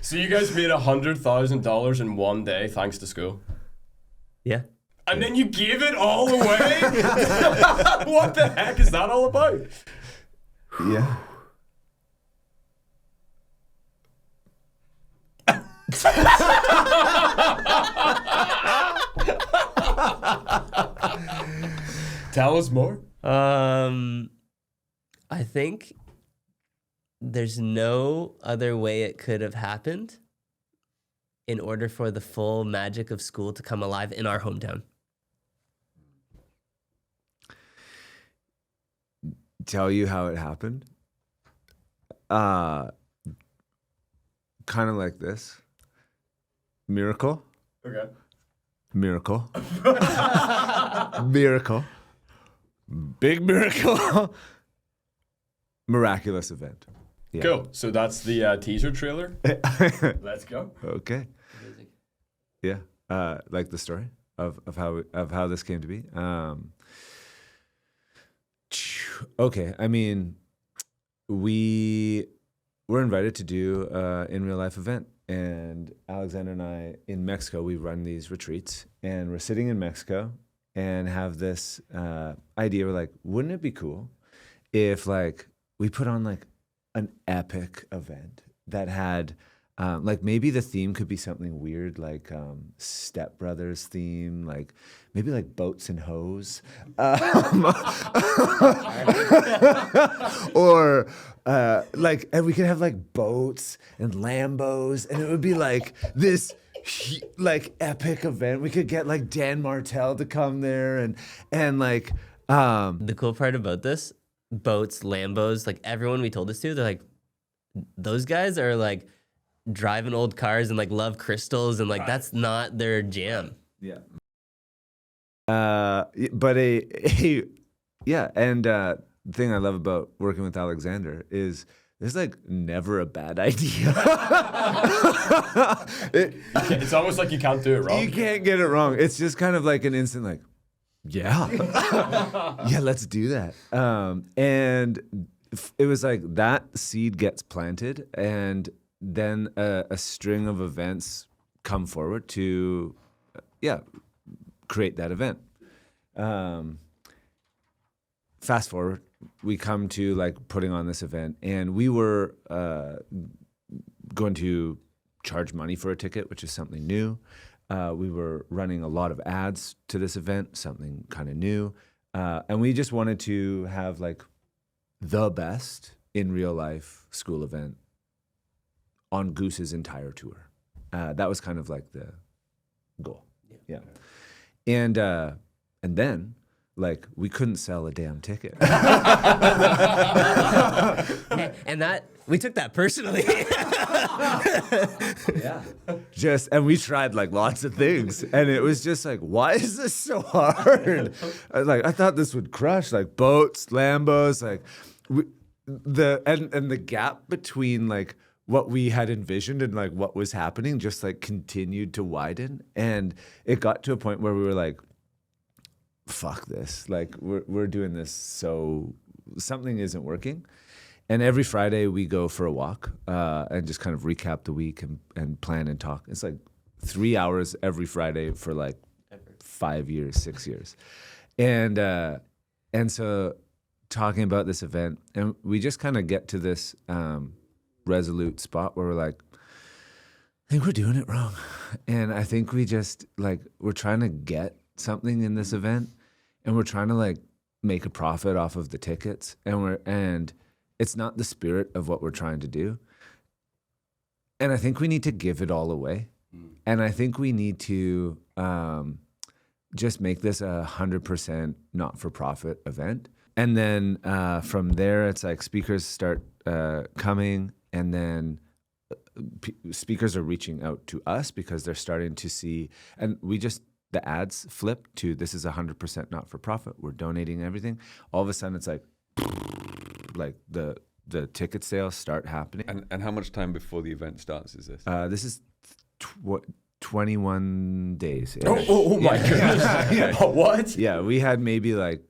So you guys made $100,000 in one day thanks to school? Yeah. And then you gave it all away? What the heck is that all about? Yeah. Tell us more. I think there's no other way it could have happened in order for the full magic of school to come alive in our hometown. Tell you how it happened? Kind of like this. Miracle. Okay. Miracle. Miracle. Big miracle. Miraculous event. Yeah. Cool. So that's the teaser trailer. Let's go. Okay. Yeah. Like the story of how this came to be. Okay. I mean, we were invited to do in real life event, and Alexander and I in Mexico, we run these retreats, and we're sitting in Mexico and have this idea. We're like, wouldn't it be cool if like we put on like an epic event that had like maybe the theme could be something weird, like Step Brothers theme, like maybe like boats and hoes, or like, and we could have like boats and Lambos, and it would be like this like epic event. We could get like Dan Martell to come there, and like The cool part about this, boats, Lambos, like everyone we told this to, they're like, those guys are like driving old cars and like love crystals, and like that's not their jam. Yeah. But yeah, and the thing I love about working with Alexander is there's like never a bad idea. It's almost like you can't do it wrong. You can't get it wrong. It's just kind of like an instant like, yeah, yeah, let's do that. And it was like that seed gets planted, and then a string of events come forward to, create that event. Fast forward, we come to like putting on this event, and we were going to charge money for a ticket, which is something new. We were running a lot of ads to this event, something kind of new. And we just wanted to have like the best in real life school event on Goose's entire tour. That was kind of like the goal. Yeah. And then like we couldn't sell a damn ticket. And that, we took that personally. Yeah. And we tried like lots of things, and it was just like, why is this so hard? I thought this would crush, like boats, Lambos, like the gap between like what we had envisioned and like what was happening just like continued to widen, and it got to a point where we were like, fuck this, like we're doing this, so something isn't working. And every Friday we go for a walk and just kind of recap the week and plan and talk. It's like 3 hours every Friday for like 5 years, 6 years. And so talking about this event, and we just kind of get to this resolute spot where we're like, I think we're doing it wrong. And I think we just like, we're trying to get something in this event, and we're trying to like make a profit off of the tickets, and it's not the spirit of what we're trying to do. And I think we need to give it all away. And I think we need to just make this 100% not-for-profit event. And then from there, it's like speakers start coming, and then speakers are reaching out to us because they're starting to see, and the ads flip to, this is 100% not-for-profit. We're donating everything. All of a sudden, it's like the ticket sales start happening. And how much time before the event starts is this? This is 21 days. Oh my goodness. Yeah. What? Yeah, we had maybe like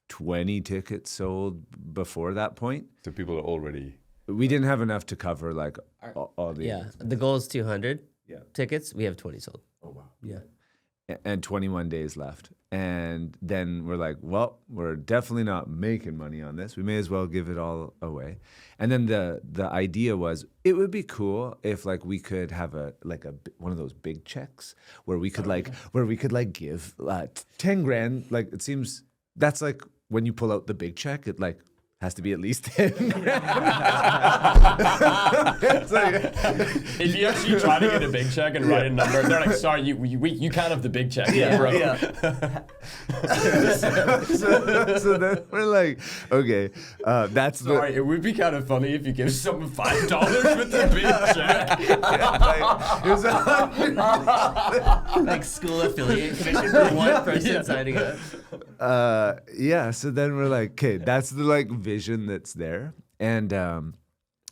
20 tickets sold before that point. So people are already we didn't have enough to cover like all the Yeah, the goal is 200 Yeah. tickets. We have 20 sold. Oh wow. Yeah. and 21 days left. And then we're like, well, we're definitely not making money on this. We may as well give it all away. And then the idea was it would be cool if like we could have one of those big checks where we could give 10 grand. Like it seems that's like when you pull out the big check, it like has to be at least 10 grand. It's like, If you actually try to get a big check and write a number, they're like, sorry, you can't have the big check, bro. so then we're like, okay, that's Sorry, it would be kind of funny if you give someone $5 with the big check. Like school affiliate commission for one person signing up. So then we're like, okay, that's the like vision that's there. And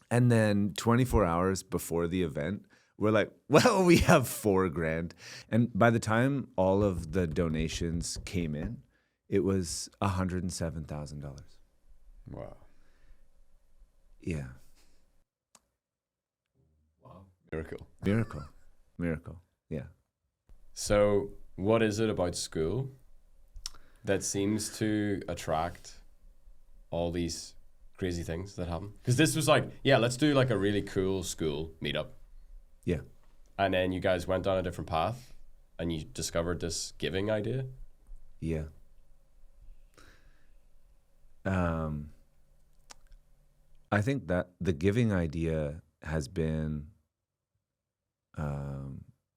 then 24 hours before the event, we're like, well, we have $4 grand. And by the time all of the donations came in, it was $107,000. Wow. Yeah. Wow. Miracle. Yeah. So, what is it about school that seems to attract all these crazy things that happen? Because this was like, yeah, let's do like a really cool school meetup. Yeah. And then you guys went down a different path and you discovered this giving idea. Yeah. I think that the giving idea has been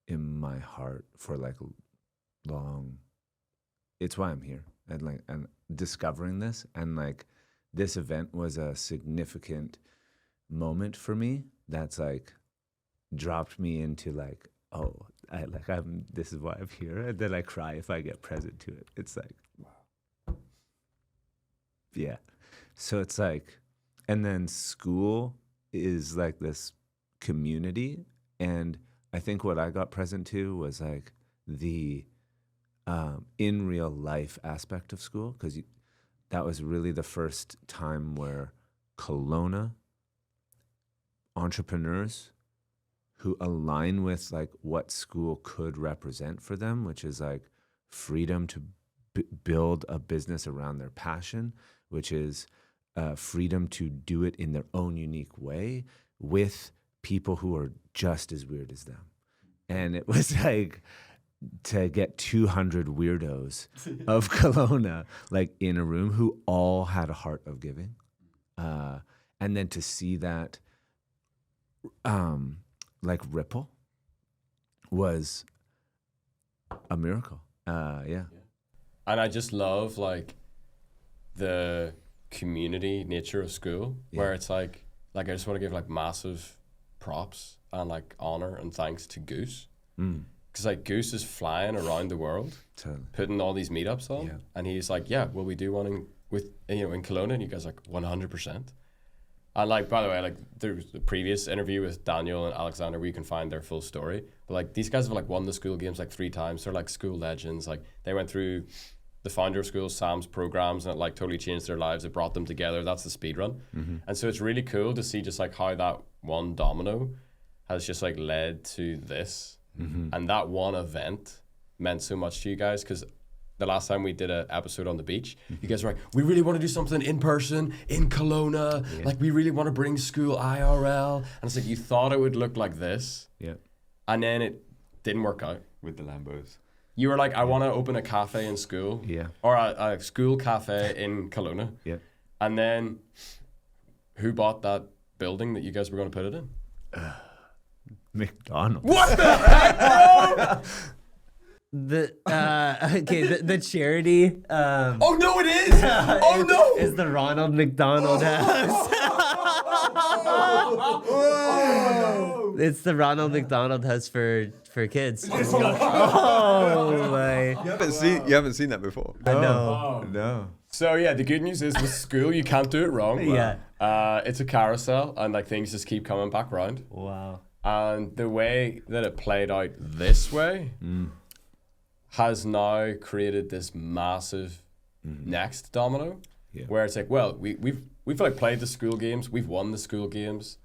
in my heart for like long. It's why I'm here and discovering this, and like this event was a significant moment for me. That's like dropped me into like, oh, this is why I'm here, and then I cry if I get present to it. It's like, wow. Yeah. So it's like, and then school is like this community, and I think what I got present to was like the in real life aspect of school, because that was really the first time where Kelowna entrepreneurs who align with like what school could represent for them, which is like freedom to build a business around their passion, which is freedom to do it in their own unique way with people who are just as weird as them. And it was like to get 200 weirdos of Kelowna like in a room who all had a heart of giving. And then to see that like ripple was a miracle. Yeah. And I just love like the community nature of school, where it's like I just want to give like massive props and like honor and thanks to Goose. Because like Goose is flying around the world, putting all these meetups on, and he's like, yeah, well, we do one in Kelowna, and you guys are like 100%. And like, by the way, like there's the previous interview with Daniel and Alexander where you can find their full story. But like these guys have like won the school games like 3 times. They're like school legends. Like they went through the founder of school, Sam's programs, and it like totally changed their lives. It brought them together. That's the speed run. And so it's really cool to see just like how that one domino has just like led to this. And that one event meant so much to you guys, because the last time we did an episode on the beach, you guys were like, we really want to do something in person in Kelowna. Like we really want to bring school IRL. And it's like, you thought it would look like this. Yeah. And then it didn't work out. With the Lambos. You were like, I want to open a cafe in school. Yeah. Or a school cafe in Kelowna. Yeah. And then who bought that building that you guys were going to put it in? McDonald's. What the heck, bro? The charity. Oh no, it is! Oh no! Is the Ronald McDonald House. It's the Ronald McDonald House for kids. Oh my! You haven't seen that before. I know. No. So yeah, the good news is with school you can't do it wrong. Yeah. It's a carousel, and like things just keep coming back round. Wow. And the way that it played out this way has now created this massive next domino. Yeah. Where it's like, well, we've like played the school games, we've won the school games.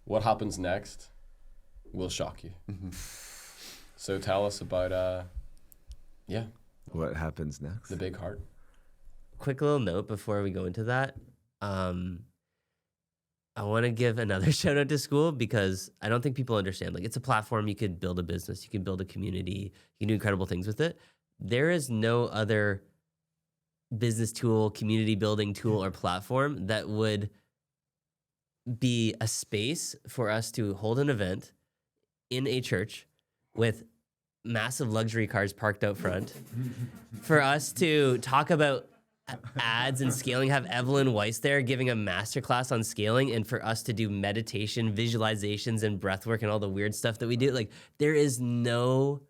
What happens next will shock you. So tell us about What happens next? the big heart. Quick little note before we go into that. I want to give another shout out to Skool because I don't think people understand. Like, it's a platform. You could build a business, you can build a community, you can do incredible things with it. There is no other business tool, community building tool, or platform that would be a space for us to hold an event in a church with massive luxury cars parked out front, for us to talk about ads and scaling, have Evelyn Weiss there giving a masterclass on scaling, and for us to do meditation, visualizations, and breath work and all the weird stuff that we do. Like, there is no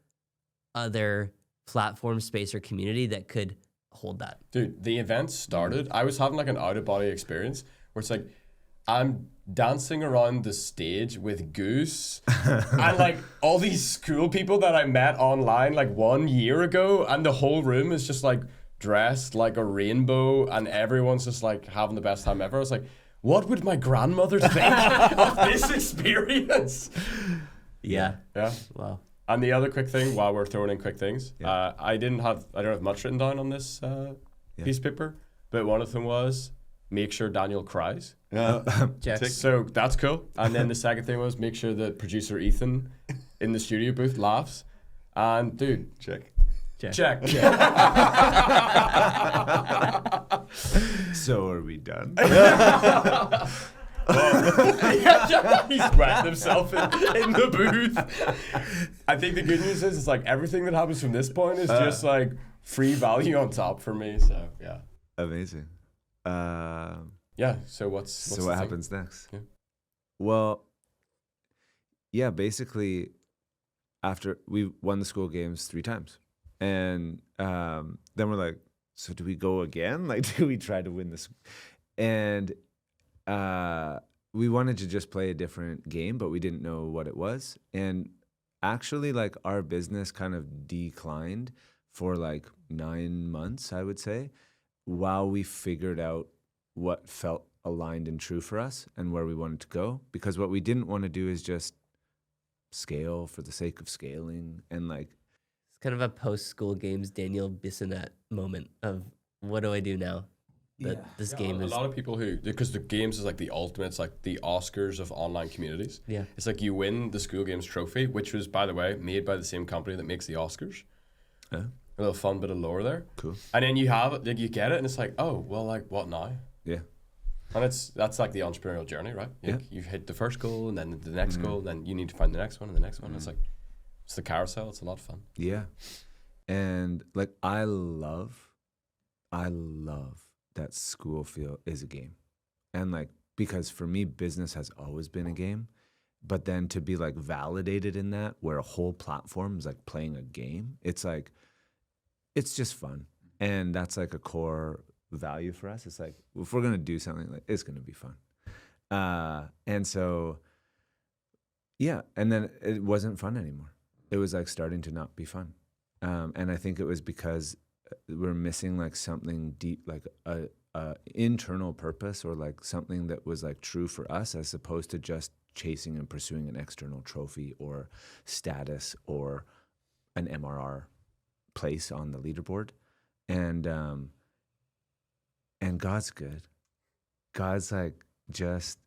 other platform, space, or community that could hold that. Dude, the event started. I was having like an out of body experience where it's like, I'm dancing around the stage with Goose and like all these school people that I met online like 1 year ago, and the whole room is just like dressed like a rainbow and everyone's just like having the best time ever. I was like, what would my grandmother think of this experience? Yeah. Yeah. Wow. And the other quick thing, while we're throwing in quick things, I don't have much written down on this piece of paper, but one of them was make sure Daniel cries. Check. So that's cool. And then the second thing was make sure that producer Ethan in the studio booth laughs. And dude, Check. check. So are we done? He's wetting himself in the booth. I think the good news is it's like everything that happens from this point is just like free value on top for me. So yeah. Amazing. Yeah. So what's So the what thing? happens next? Yeah. Well, yeah, basically, after we won the school games 3 times, and then we're like, so do we go again? Like, do we try to win this? And we wanted to just play a different game, but we didn't know what it was. And actually, like, our business kind of declined for like 9 months, I would say, while we figured out what felt aligned and true for us and where we wanted to go. Because what we didn't want to do is just scale for the sake of scaling. And like, It's kind of a post-school games Daniel Bissonnette moment of what do I do now that this game a is. lot of people who, because the games is like the ultimate, it's like the Oscars of online communities. Yeah. It's like you win the school games trophy, which was, by the way, made by the same company that makes the Oscars. Yeah. A little fun bit of lore there. Cool. And then you have it, like you get it, and it's like, oh, well, like what now? Yeah. And that's like the entrepreneurial journey, right? Yeah. You've hit the first goal, and then the next goal, and then you need to find the next one, and the next one. It's like, it's the carousel. It's a lot of fun. Yeah. And like, I love that school feel is a game. And like, because for me, business has always been a game. But then to be like validated in that, where a whole platform is like playing a game, it's like, it's just fun. And that's like a core value for us. It's like, if we're going to do something, like, it's going to be fun. And so, yeah. And then it wasn't fun anymore. It was like starting to not be fun. And I think it was because we're missing like something deep, like a internal purpose, or like something that was like true for us, as opposed to just chasing and pursuing an external trophy or status or an MRR place on the leaderboard. And God's good. God's like just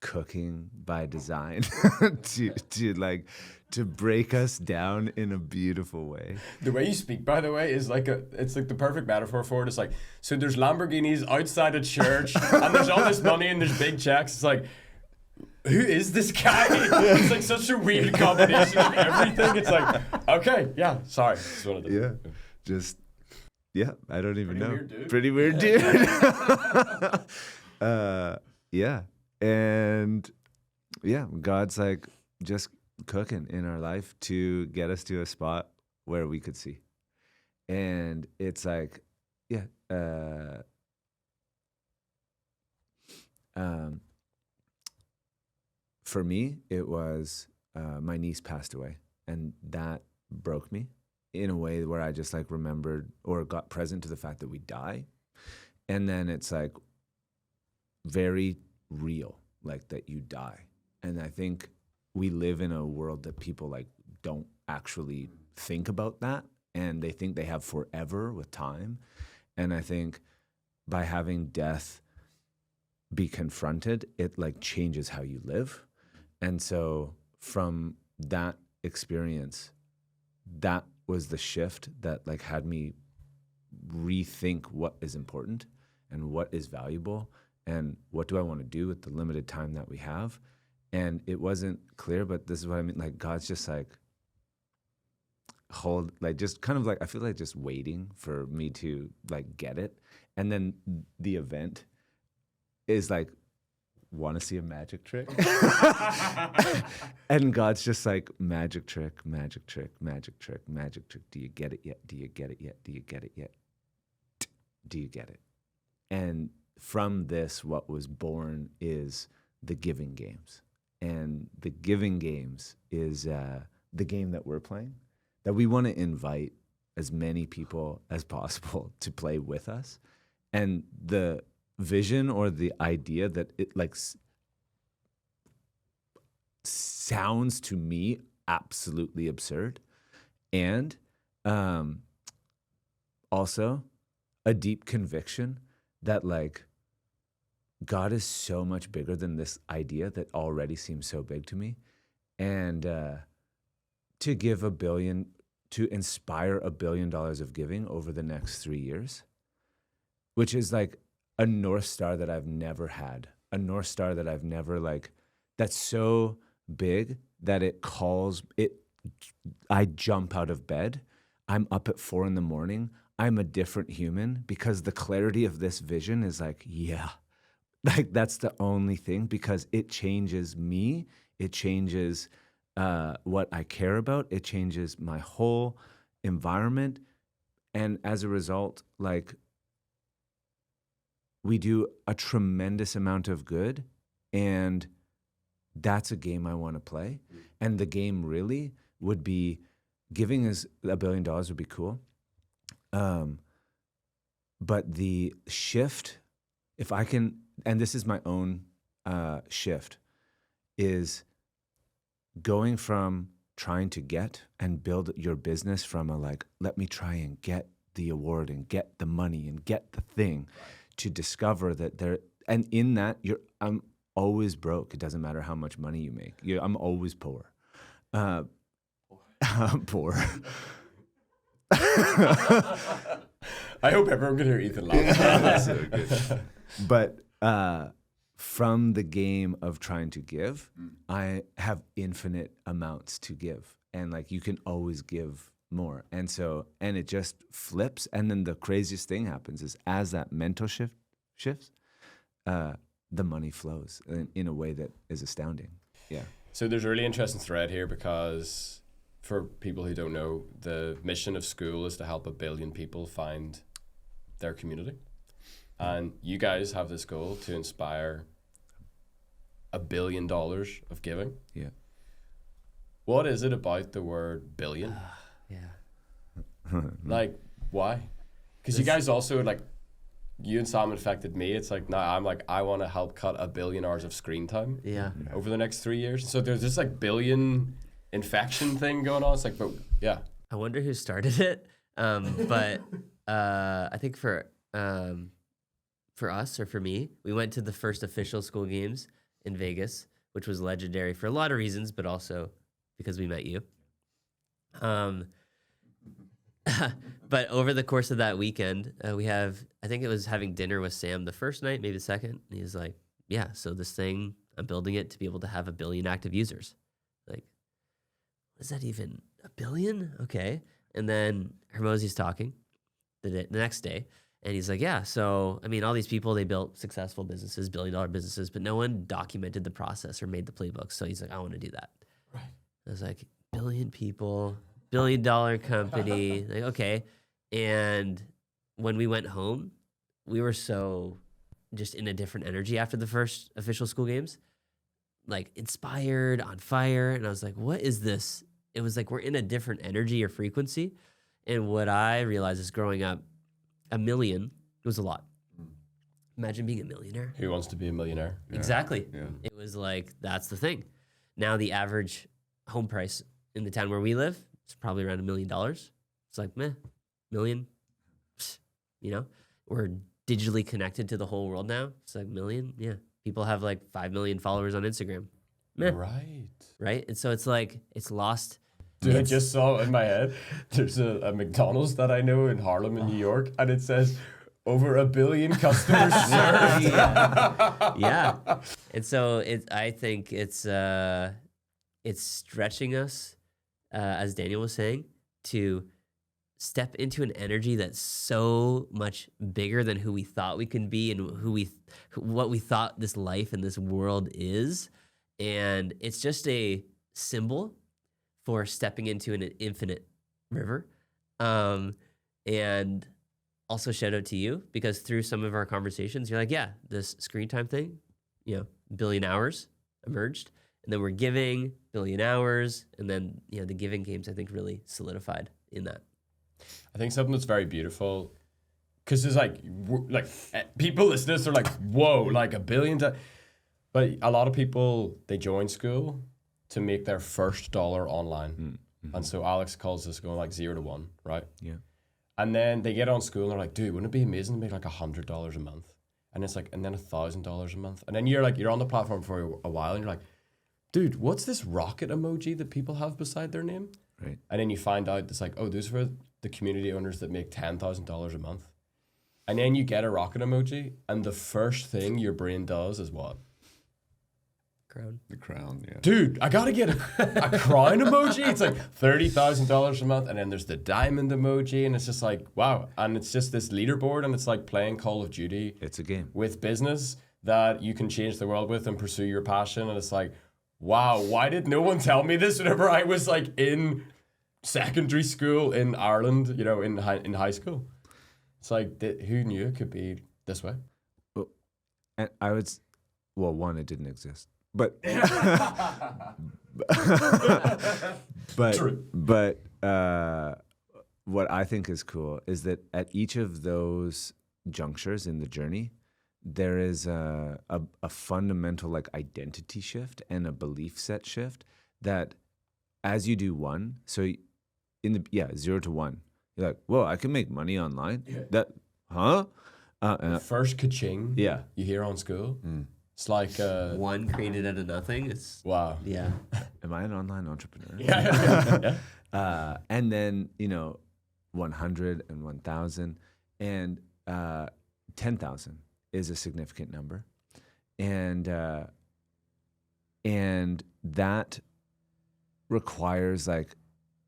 cooking by design to break us down in a beautiful way. The way you speak, by the way, is like it's like the perfect metaphor for it. It's like, so there's Lamborghinis outside a church, and there's all this money, and there's big checks. It's like, who is this guy? It's like such a weird combination of everything. It's like, okay, yeah, sorry. Just wanted to- Yeah. Just, yeah, I don't even know. weird dude. Pretty weird dude. Yeah. And yeah, God's like just cooking in our life to get us to a spot where we could see. And it's like, yeah, for me, it was my niece passed away, and that broke me in a way where I just like remembered or got present to the fact that we die. And then it's like very real, like that you die. And I think we live in a world that people like don't actually think about that, and they think they have forever with time. And I think by having death be confronted, it like changes how you live. And so from that experience, that was the shift that like had me rethink what is important and what is valuable and what do I want to do with the limited time that we have. And it wasn't clear, but this is what I mean. Like God's just like just kind of like, I feel like just waiting for me to like get it. And then the event is like, want to see a magic trick? And God's just like, magic trick, magic trick, magic trick, magic trick. Do you get it yet? Do you get it yet? Do you get it yet? Do you get it? And from this, what was born is the giving games. And the giving games is the game that we're playing, that we want to invite as many people as possible to play with us. And the vision or the idea that it like sounds to me absolutely absurd, and also a deep conviction that like God is so much bigger than this idea that already seems so big to me. And to give $1 billion, to inspire $1 billion of giving over the next 3 years, which is like a North Star that I've never had, a North Star that I've never like, that's so big that I jump out of bed. I'm up at 4 a.m. I'm a different human because the clarity of this vision is like, yeah, like that's the only thing, because it changes me. It changes what I care about. It changes my whole environment. And as a result, like, we do a tremendous amount of good, and that's a game I want to play. And the game really would be, giving is $1 billion would be cool. But the shift, if I can, and this is my own shift, is going from trying to get and build your business from a like, let me try and get the award and get the money and get the thing, to discover that there, and in that I'm always broke. It doesn't matter how much money you make. I'm always poor. Poor. I hope everyone can hear Ethan laugh. So good. But from the game of trying to give, I have infinite amounts to give, and like you can always give more. And so, and it just flips. And then the craziest thing happens is as that mental shifts, the money flows in a way that is astounding. Yeah. So there's a really interesting thread here, because for people who don't know, the mission of Skool is to help 1 billion people find their community. And you guys have this goal to inspire $1 billion of giving. Yeah. What is it about the word billion? Yeah. Like, why? Because you guys also, like, you and Sam affected me. It's like, now I'm like, I want to help cut 1 billion hours of screen time over the next 3 years. So there's this like billion infection thing going on. It's like, but yeah. I wonder who started it. But I think for us, or for me, we went to the first official Skool games in Vegas, which was legendary for a lot of reasons, but also because we met you. But over the course of that weekend, I think it was having dinner with Sam the first night, maybe the second. And he was like, yeah, so this thing, I'm building it to be able to have 1 billion active users. Like, what is that even? 1 billion? Okay. And then Hermosi's talking the next day. And he's like, yeah, so, I mean, all these people, they built successful businesses, $1 billion businesses, but no one documented the process or made the playbook. So he's like, I want to do that. Right. I was like, 1 billion people, $1 billion company. Like, okay. And when we went home, we were so just in a different energy after the first official Skool games, like inspired, on fire. And I was like, what is this? It was like, we're in a different energy or frequency. And what I realized is growing up, 1 million was a lot. Imagine being a millionaire. Who wants to be a millionaire? Exactly. Yeah. It was like, that's the thing. Now the average home price in the town where we live is probably around $1 million. It's like, meh, million. Psst, you know, we're digitally connected to the whole world now. It's like million. Yeah. People have like 5 million followers on Instagram. Meh. Right. Right. And so it's like, it's lost. Dude, I It's- just saw in my head, there's a McDonald's that I know in Harlem in New York, and it says over 1 billion customers served. Yeah. And so I think it's stretching us, as Daniel was saying, to step into an energy that's so much bigger than who we thought we can be and what we thought this life and this world is. And it's just a symbol for stepping into an infinite river. And also shout out to you, because through some of our conversations, you're like, yeah, this screen time thing, 1 billion hours emerged. And then we're giving 1 billion hours. And then, the giving games, I think, really solidified in that. I think something that's very beautiful, because there's people listening to this are like, whoa, like 1 billion. But a lot of people, they join Skool to make their first dollar online. Mm-hmm. And so Alex calls this going like 0 to 1, right? Yeah. And then they get on Skool and they're like, dude, wouldn't it be amazing to make like $100 a month? And it's like, and then $1,000 a month. And then you're on the platform for a while and you're like, dude, what's this rocket emoji that people have beside their name? Right. And then you find out it's like, oh, those are the community owners that make $10,000 a month. And then you get a rocket emoji, and the first thing your brain does is what? Crown. The crown, yeah. Dude, I gotta get a crown emoji. It's like $30,000 a month, and then there's the diamond emoji, and it's just like, wow. And it's just this leaderboard, and it's like playing Call of Duty It's a game. with business that you can change the world with and pursue your passion. And it's like, wow, why did no one tell me this whenever I was like in secondary school in Ireland, in high school? It's like, who knew it could be this way? And I would, one, it didn't exist, but True. but what I think is cool is that at each of those junctures in the journey, there is a fundamental like identity shift and a belief set shift that as you do one, so in the 0 to 1, you're like, whoa, I can make money online. That, huh? First ka-ching Yeah. you hear on Skool. It's like, One created out of nothing. It's wow. yeah. Am I an online entrepreneur? Yeah. And then 100 and 1,000 and 10,000 is a significant number, and that requires like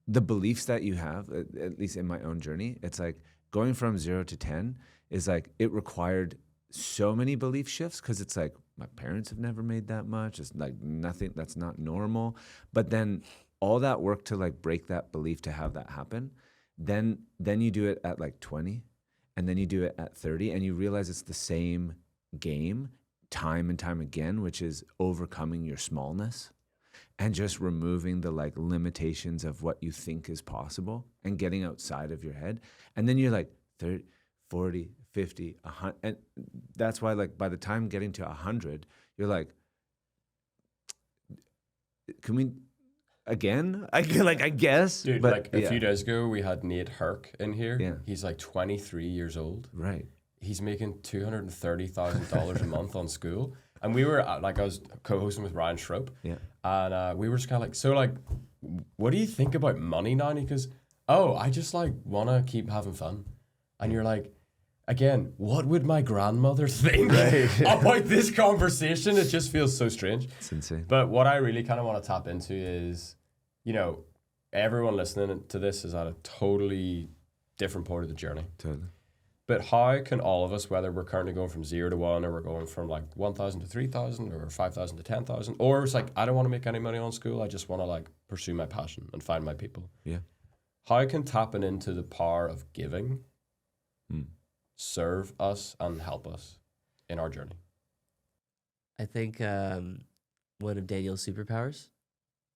the beliefs that you have. At least in my own journey, it's like going from 0 to 10 is like it required so many belief shifts, because it's like my parents have never made that much. It's like nothing, that's not normal. But then all that work to like break that belief to have that happen, then you do it at like 20, and then you do it at 30, and you realize it's the same game time and time again, which is overcoming your smallness and just removing the like limitations of what you think is possible and getting outside of your head. And then you're like 30, 40, 50, 100. And that's why like by the time getting to 100, you're like, can we again? I guess. Dude, but like a few days ago, we had Nate Herc in here. Yeah. He's like 23 years old. Right. He's making $230,000 a month on Skool. And we were I was co-hosting with Ryan Schroep. Yeah. And we were just kind of like, so like, what do you think about money now? And he goes, oh, I just like want to keep having fun. And you're like, again, what would my grandmother think about this conversation? It just feels so strange. It's insane. But what I really kind of want to tap into is, everyone listening to this is at a totally different part of the journey. Totally. But how can all of us, whether we're currently going from 0 to 1, or we're going from like 1,000 to 3,000, or 5,000 to 10,000, or it's like, I don't want to make any money on Skool, I just want to like pursue my passion and find my people. Yeah. How can tapping into the power of giving serve us and help us in our journey? I think one of Daniel's superpowers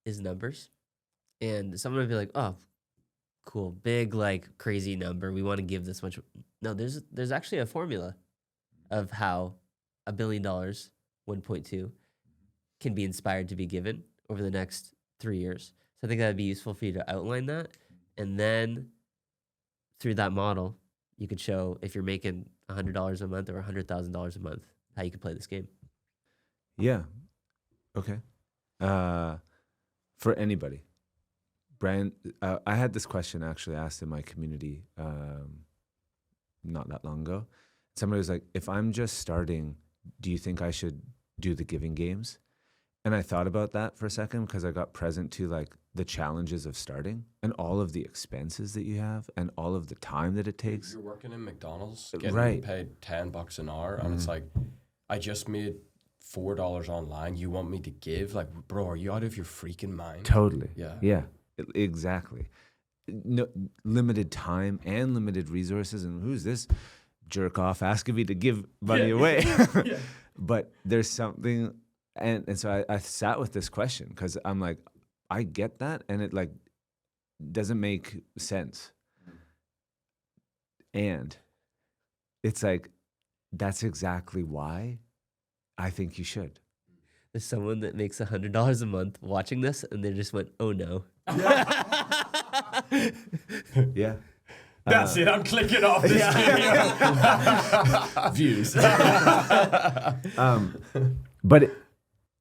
is numbers. And someone would be like, oh, cool, big, like crazy number. We want to give this much. No, there's actually a formula. of how $1 billion, 1.2, can be inspired to be given over the next 3 years. So I think that would be useful for you to outline that. And then through that model, you could show if you're making $100 a month or $100,000 a month, how you could play this game. Yeah. Okay. For anybody, Brian, I had this question actually asked in my community not that long ago. Somebody was like, if I'm just starting, do you think I should do the giving games? And I thought about that for a second because I got present to like the challenges of starting and all of the expenses that you have and all of the time that it takes. You're working in McDonald's, getting Right. paid $10 an hour, and it's like, I just made $4 online. You want me to give? Like, bro, are you out of your freaking mind? Totally. Yeah. Yeah. Exactly. No, limited time and limited resources. And who's this jerk off asking me to give money away? But there's something, and so I sat with this question because I'm like, I get that, and it like doesn't make sense. And it's like, that's exactly why I think you should. There's someone that makes $100 a month watching this, and they just went, "Oh no." Yeah. That's it. I'm clicking off this video. Views. But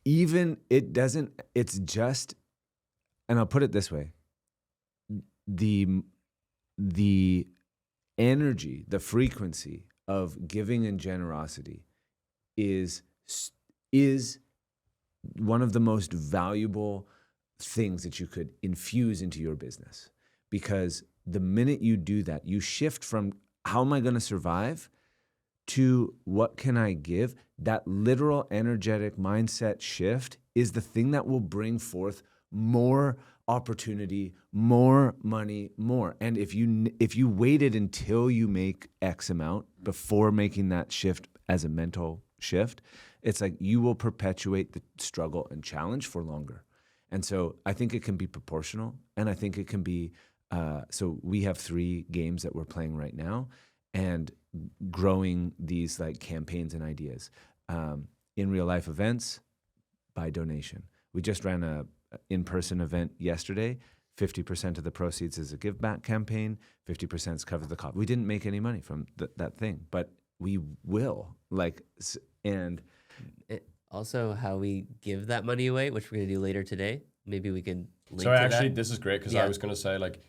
even it doesn't, it's just, and I'll put it this way, the energy, the frequency of giving and generosity is one of the most valuable things that you could infuse into your business. Because the minute you do that, you shift from how am I going to survive to what can I give? That literal energetic mindset shift is the thing that will bring forth more opportunity, more money, more. And if you waited until you make X amount before making that shift as a mental shift, it's like you will perpetuate the struggle and challenge for longer. And so I think it can be proportional, and I think it can be, so we have 3 games that we're playing right now and growing these like campaigns and ideas. In real life events, by donation. We just ran a in-person event yesterday. 50% of the proceeds is a give back campaign, 50% is cover the cost. We didn't make any money from that thing, but we will. And Also, how we give that money away, which we're going to do later today. Maybe we can link So to actually, that. this is great because Yeah. I was going to say, like,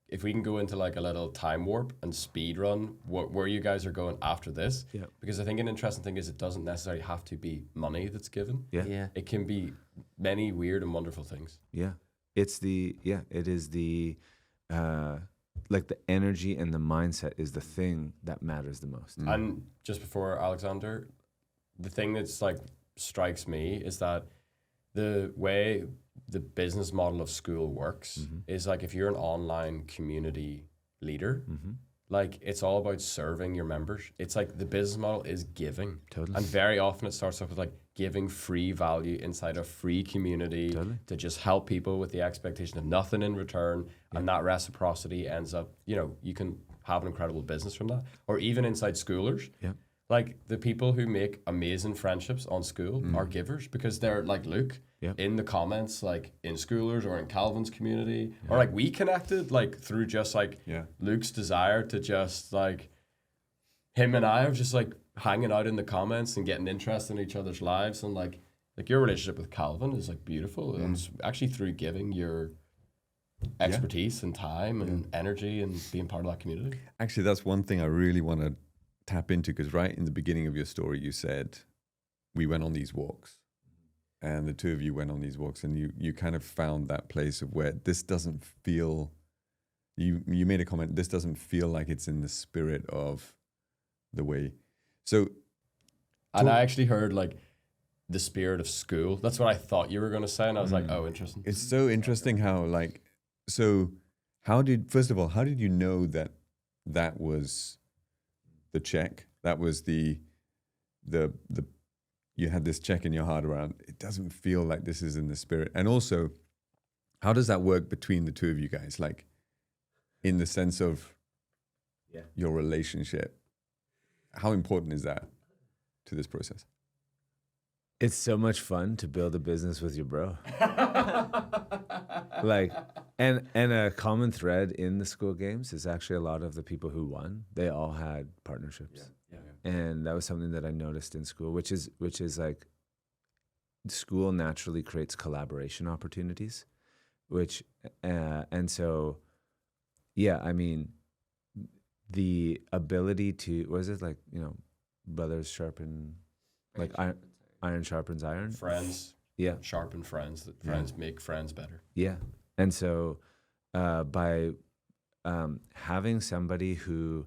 if we can go into like a little time warp and speed run where you guys are going after this. Yeah. Because I think an interesting thing is it doesn't necessarily have to be money that's given. yeah. Yeah. It can be many weird and wonderful things. Yeah. It is the, like the energy and the mindset is the thing that matters the most. And just before Alexander, the thing that's like strikes me is that the way the business model of Skool works is like if you're an online community leader, like it's all about serving your members. It's like the business model is giving. Totally. And very often it starts off with like giving free value inside a free community to just help people with the expectation of nothing in return. And that reciprocity ends up, you can have an incredible business from that. Or even inside Skoolers. Yeah. Like the people who make amazing friendships on Skool are givers because they're like Luke in the comments, like in Skoolers or in Calvin's community, or like we connected like through just like Luke's desire to just like him and I are just like hanging out in the comments and getting interested in each other's lives, and like your relationship with Calvin is like beautiful and it's actually through giving your expertise and time and energy and being part of that community. Actually, that's one thing I really want to tap into, because right in the beginning of your story, you said we went on these walks, and the two of you went on these walks, and you kind of found that place of where this doesn't feel. You made a comment. This doesn't feel like it's in the spirit of the way. So, and I actually heard like the spirit of school. That's what I thought you were going to say, and I was like, oh, interesting. it's so interesting how how did you know that was the check? That was the you had this check in your heart around, it doesn't feel like this is in the spirit. And also, how does that work between the two of you guys? Like, in the sense of your relationship, how important is that? to this process? It's so much fun to build a business with your bro. Like, and a common thread in the school games is actually a lot of the people who won, they all had partnerships. And that was something that I noticed in school, which is like, school naturally creates collaboration opportunities, and so, yeah, I mean, the ability to, what is it, like, brothers sharpen, like iron sharpens iron. Friends. Yeah. Sharpen friends. That friends make friends better. Yeah. And so by having somebody who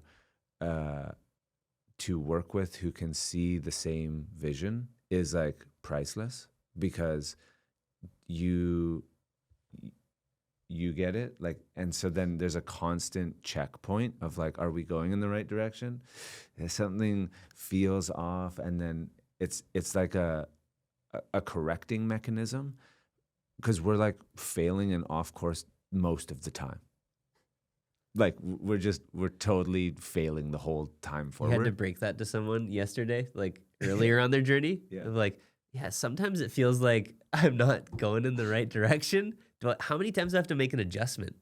to work with who can see the same vision is like priceless, because you get it, like, and so then there's a constant checkpoint of like, are we going in the right direction? If something feels off, and then it's like a correcting mechanism, because we're like failing and off course most of the time. Like we're totally failing the whole time forward. You had to break that to someone yesterday, like earlier on their journey. Yeah. Of like, yeah, sometimes it feels like I'm not going in the right direction. But how many times do I have to make an adjustment?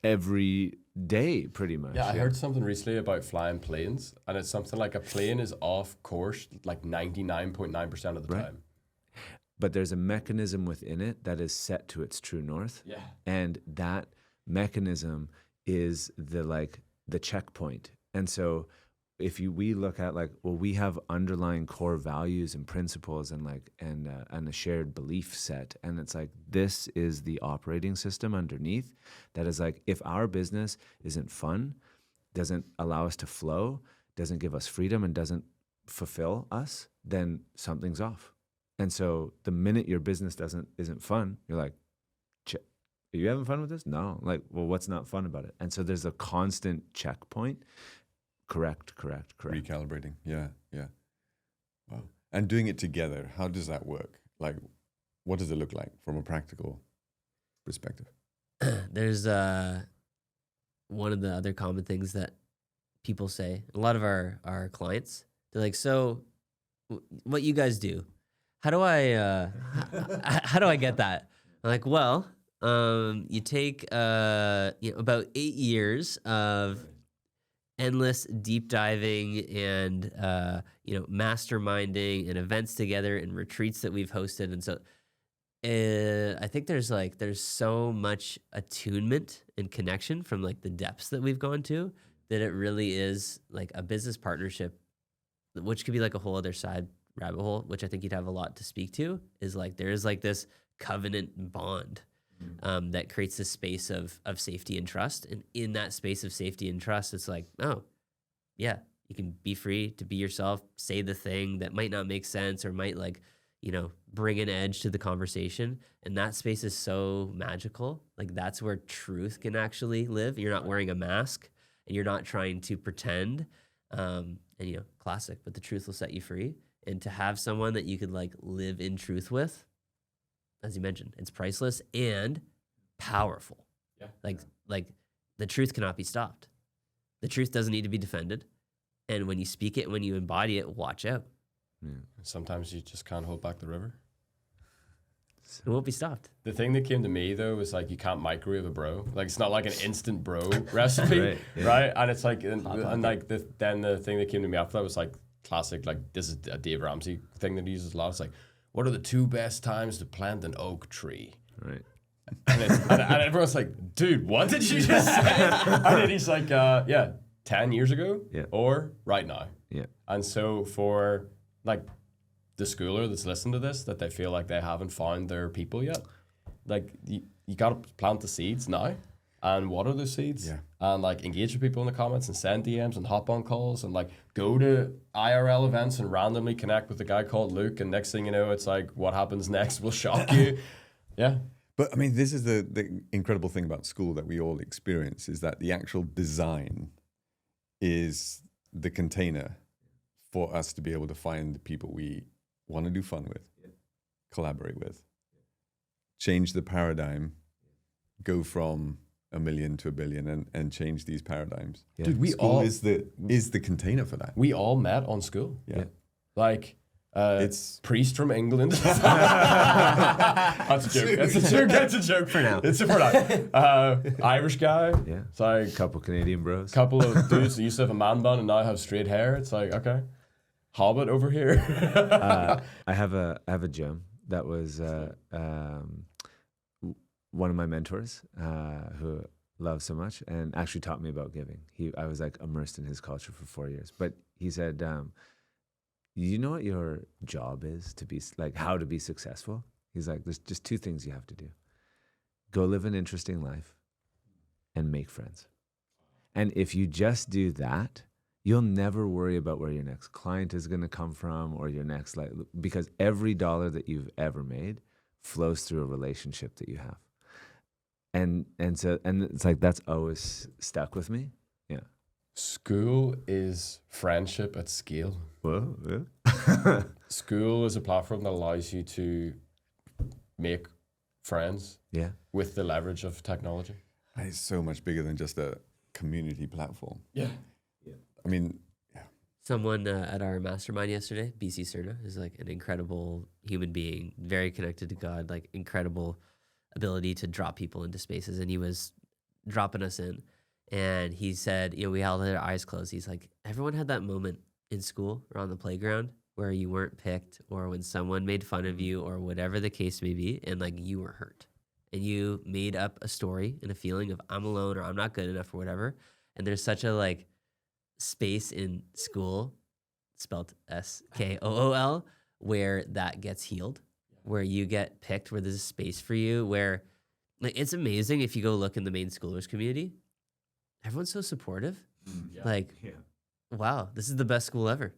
Every day, pretty much. Yeah, I heard something recently about flying planes, and it's something like a plane is off course like 99.9% of the Right. time. But there's a mechanism within it that is set to its true north. Yeah. And that mechanism is the checkpoint. And so if we look at like, well, we have underlying core values and principles and a shared belief set. And it's like, this is the operating system underneath that is like, if our business isn't fun, doesn't allow us to flow, doesn't give us freedom, and doesn't fulfill us, then something's off. And so the minute your business isn't fun, you're like, are you having fun with this? No. Like, well, what's not fun about it? And so there's a constant checkpoint. Correct. Recalibrating. Yeah. Wow. And doing it together, how does that work? Like, what does it look like from a practical perspective? There's one of the other common things that people say, a lot of our clients, they're like, so what you guys do, how do I get that? I'm like, well, you take about 8 years of endless deep diving and masterminding and events together and retreats that we've hosted. And so I think there's so much attunement and connection from like the depths that we've gone to, that it really is like a business partnership, which could be like a whole other side rabbit hole, which I think you'd have a lot to speak to, is like there is like this covenant bond that creates this space of safety and trust. And in that space of safety and trust, it's like, oh, yeah, you can be free to be yourself, say the thing that might not make sense or might like, bring an edge to the conversation. And that space is so magical. Like that's where truth can actually live. You're not wearing a mask and you're not trying to pretend. And classic, but the truth will set you free. And to have someone that you could like live in truth with, as you mentioned, it's priceless and powerful. Yeah. Like the truth cannot be stopped. The truth doesn't need to be defended. And when you speak it, when you embody it, watch out. Yeah. Sometimes you just can't hold back the river. It won't be stopped. The thing that came to me though was like, you can't microwave a bro. Like it's not like an instant bro recipe, Right, yeah. right? And it's like, then the thing that came to me after that was like classic. Like this is a Dave Ramsey thing that he uses a lot. It's like, what are the 2 best times to plant an oak tree? Right. And everyone's like, dude, what did you just say? And then he's like, 10 years ago or right now. Yeah. And so for like the schooler that's listening to this, that they feel like they haven't found their people yet, like you got to plant the seeds now and water those seeds and like engage with people in the comments and send DMs and hop on calls and like go to IRL events and randomly connect with a guy called Luke. And next thing you know, it's like what happens next will shock you. Yeah. But I mean, this is the incredible thing about school that we all experience, is that the actual design is the container for us to be able to find the people we want to do fun with, collaborate with, change the paradigm, go from 1 million to 1 billion and change these paradigms. Yeah. Dude, we School all is the container for that. we all met on school. Yeah. like It's- priest from England. That's a joke. That's a joke. That's a joke For now. It's for now. Irish guy. Yeah. It's like Couple Canadian bros. couple of dudes that used to have a man bun and now have straight hair. It's like, okay, Hobbit over here. I have a gem that was one of my mentors who love so much and actually taught me about giving. I was like immersed in his culture for 4 years, but he said, you know what your job is to be like, how to be successful? He's like, there's just two things you have to do. Go live an interesting life and make friends. And if you just do that, you'll never worry about where your next client is going to come from or your next, like, because every dollar that you've ever made flows through a relationship that you have. And it's like, that's always stuck with me. Yeah. School is friendship at scale. Well, yeah. School is a platform that allows you to make friends Yeah. with the leverage of technology. It's so much bigger than just a community platform. Yeah. I mean, Someone at our mastermind yesterday, BC Cerna, is like an incredible human being, very connected to God, like incredible ability to drop people into spaces. And he was dropping us in. And he said, we all had our eyes closed. He's like, everyone had that moment in school or on the playground where you weren't picked or when someone made fun of you or whatever the case may be. And like you were hurt. And you made up a story and a feeling of I'm alone or I'm not good enough or whatever. And there's such a like space in school, spelled SKOOL, where that gets healed, where you get picked, where there's a space for you, where like it's amazing if you go look in the main Skoolers community. Everyone's so supportive. Like, wow, this is the best school ever.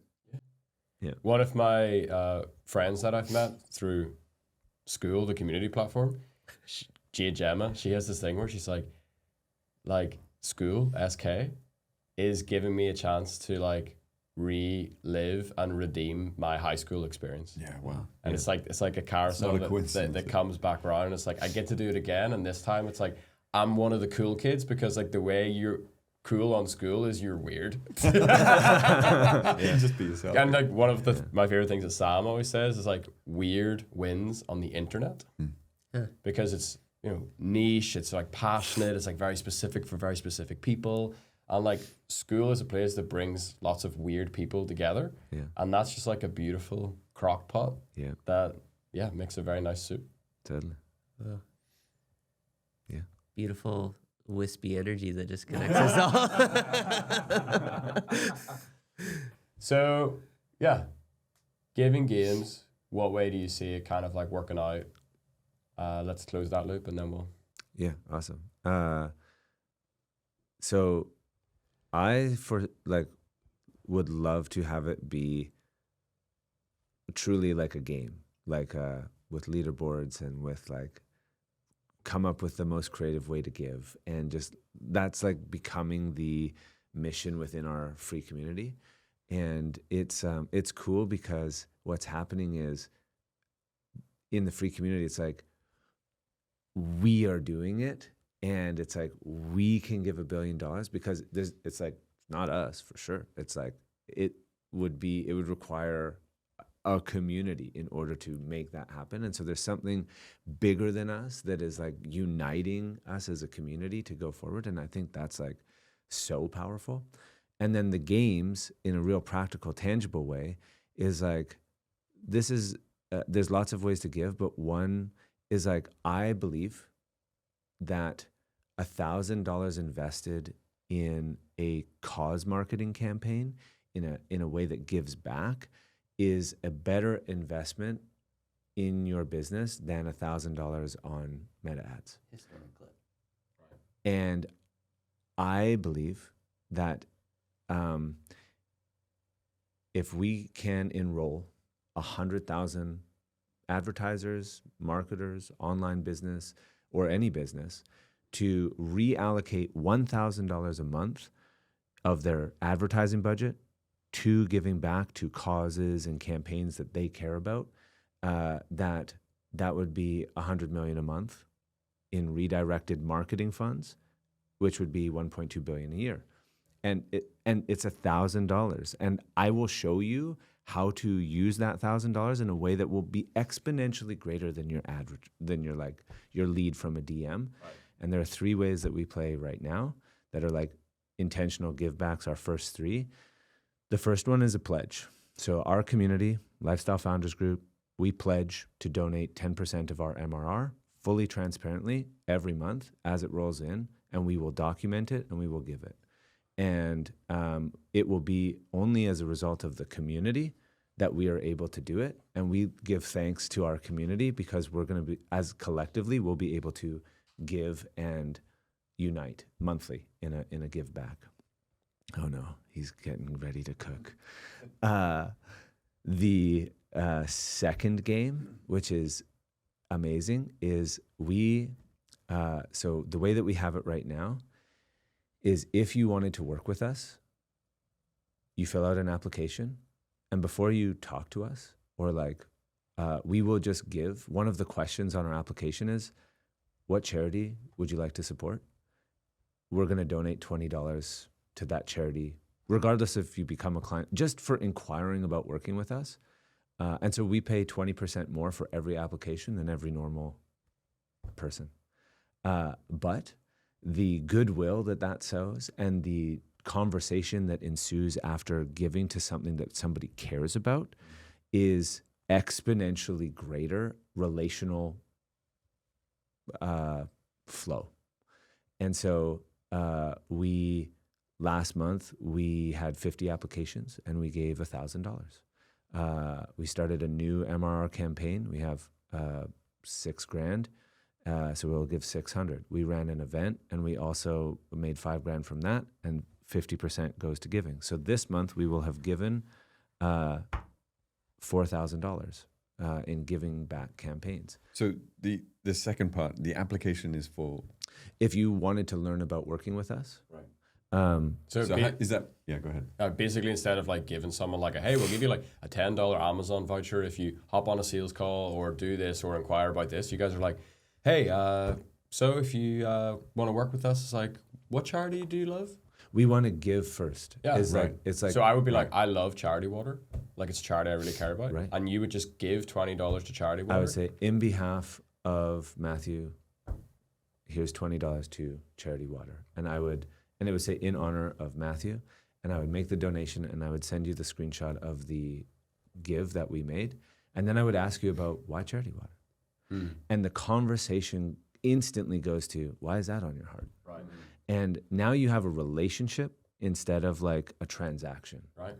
One of my friends that I've met through school, the community platform, Jade Gemma, she has this thing where she's like school, SK, is giving me a chance to like relive and redeem my high school experience. yeah, wow. And it's like a carousel not a that coincidence. comes back around. And it's like I get to do it again, and this time it's like I'm one of the cool kids because like the way you're cool on school is you're weird. Just be yourself. And like one of my favorite things that Sam always says is like weird wins on the internet because it's niche, it's like passionate, it's like very specific for very specific people. And like school is a place that brings lots of weird people together. Yeah. And that's just like a beautiful crock pot Yeah. that makes a very nice soup. Totally. Yeah. Beautiful wispy energy that just connects us all. So yeah, giving games, what way do you see it kind of like working out? Let's close that loop and then we'll. Yeah. Awesome. So I would love to have it be truly like a game, like with leaderboards and with like come up with the most creative way to give, and just that's like becoming the mission within our free community. And it's cool because what's happening is in the free community, it's like we are doing it. And it's like we can give $1 billion because it's like not us for sure. It's like it would require a community in order to make that happen. And so there's something bigger than us that is like uniting us as a community to go forward. And I think that's like so powerful. And then the games in a real practical, tangible way is like this is there's lots of ways to give, but one is like I believe that $1,000 invested in a cause marketing campaign in a way that gives back is a better investment in your business than $1,000 on meta ads. And I believe that if we can enroll 100,000 advertisers, marketers, online business, or any business to reallocate $1,000 a month of their advertising budget to giving back to causes and campaigns that they care about, that would be $100 million a month in redirected marketing funds, which would be $1.2 billion a year. And it's $1,000. And I will show you how to use that $1,000 in a way that will be exponentially greater than your lead from a DM. Right. And there are 3 ways that we play right now that are like intentional givebacks, our first 3. The first one is a pledge. So our community, Lifestyle Founders Group, we pledge to donate 10% of our MRR fully transparently every month as it rolls in, and we will document it and we will give it. And it will be only as a result of the community that we are able to do it. And we give thanks to our community because we're going to be, as collectively, we'll be able to give and unite monthly in a give back. Oh no, he's getting ready to cook. The second game, which is amazing, is so the way that we have it right now is if you wanted to work with us, you fill out an application, and before you talk to us, or we will just give, one of the questions on our application is, what charity would you like to support? We're going to donate $20 to that charity, regardless if you become a client, just for inquiring about working with us. And so we pay 20% more for every application than every normal person. But the goodwill that sows and the conversation that ensues after giving to something that somebody cares about is exponentially greater relational flow. And so last month we had 50 applications and we gave $1,000. We started a new MRR campaign. We have $6,000. So we'll give 600. We ran an event and we also made $5,000 from that, and 50% goes to giving. So this month we will have given $4,000 in giving back campaigns. So the second part, the application is for if you wanted to learn about working with us. Right. Is that? Yeah, go ahead. Basically, instead of giving someone hey, we'll give you a $10 Amazon voucher if you hop on a sales call or do this or inquire about this, you guys are hey, so if you want to work with us, it's what charity do you love? We want to give first. Yeah, right. So I would be I love charity water. It's a charity I really care about. Right. And you would just give $20 to charity water? I would say, in behalf of Matthew, here's $20 to charity water. And it would say, in honor of Matthew. And I would make the donation and I would send you the screenshot of the give that we made. And then I would ask you about why charity water. And the conversation instantly goes to, why is that on your heart? Right. And now you have a relationship instead of a transaction. Right.